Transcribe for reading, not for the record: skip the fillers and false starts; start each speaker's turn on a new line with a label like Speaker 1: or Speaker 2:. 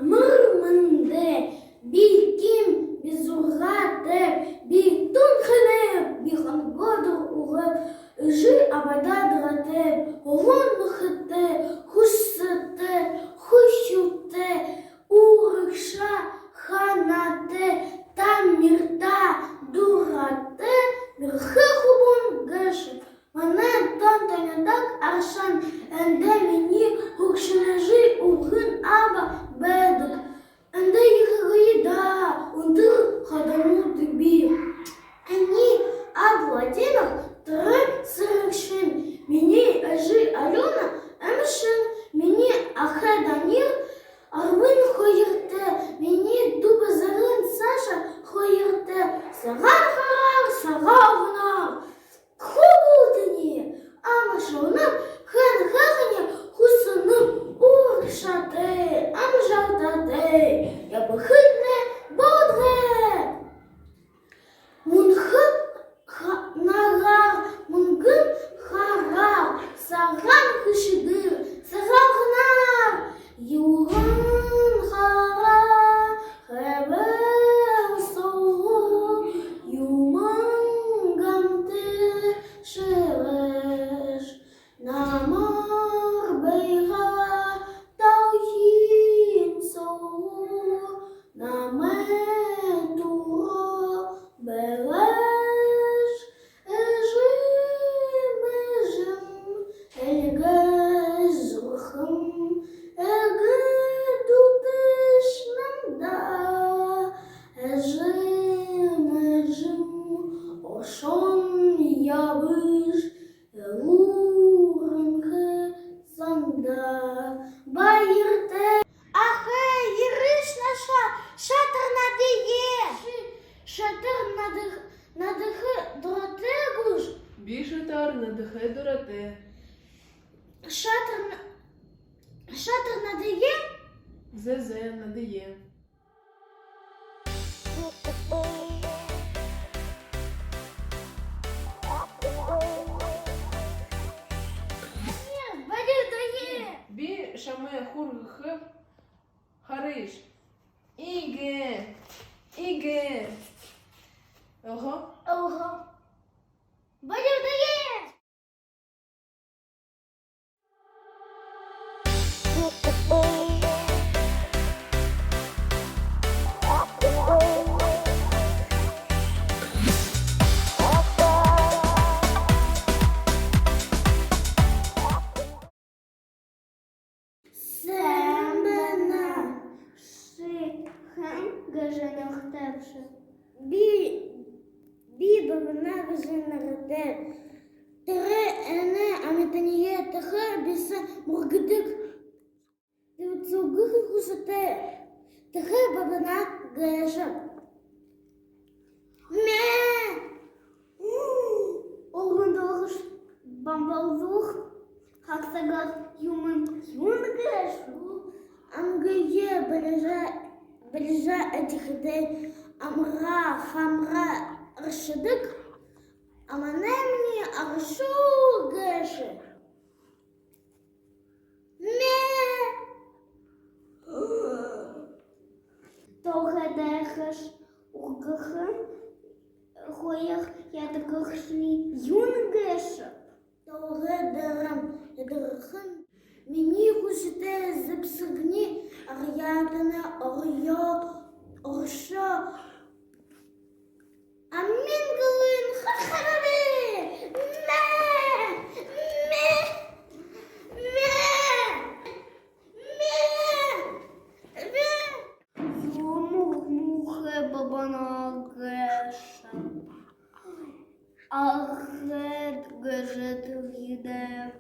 Speaker 1: мырмынды, биким безургаты, битун хынып, бихан году угып, жи абайдадыраты, олон мыхыты, хушсыты, хущуты, урыкша, ханаты, там мирта, дураты, мирхы хубун гышы. Мана тантанядак аршан, энде мені хукшынажи угын аба бедык. Энде йыхыгыйда, ундыр хадану тыби. Они обладинах тры сырыкшын. Мені ажи Алена эмшын, мені ахеданир арвын хойырты. Мені дубы зарын Саша хойырты. Саган харар, сагавнар. Хубулдыни, ама шоным, хэн хэхэне хусыным уршаты, ам жалтаты, я бы хытне бодре. Мунхы нагар, мунгын харар, саган хышыдыр, сагагнар, югын хара, хэбэр соу, юман гамты шереш, намар бейга тауhin соу, наметуро береш, эжим, эльгезухым, эгедутышнамда, эжим, ошон ябыш, элурынхы санда, байырты. Ахэ, йырыш наша, шатыр надые. Шатыр надыхы дурате гуш.
Speaker 2: Бішатар надихе дурате.
Speaker 1: Шатыр надые.
Speaker 2: Зезе надає.
Speaker 1: Badırdayı.
Speaker 2: Бі шаме хургхы хариш. Іге. Іге. Ого.
Speaker 1: Ого. Badırdayı. Sen bana şıkhan gıcınıhtavşı. Bir babına gıcınıhtı. Tere ene ametaniye tıhı bise murgıdık. Tıvıtsugıhı husatı. Tıhı babına gıcın. Me! Oğlun doğuş bambalzuh. Haksagar юмын юнгешу. Амгые ближа этих дей. Амра хамра ршидык. Аманемни аршу гэши. Ме! Тогадехаш угахы. Хоях ядыгахшни юнгешу. Тогадерам ядырхын. Мені хушите зіпсигні, ар'ятане ор'я, орша. Амінгалин хахарари! Ме! Ме! Ме! Ме! Ме! Йомух-мухе бабана геша. Ахет гежет гідев.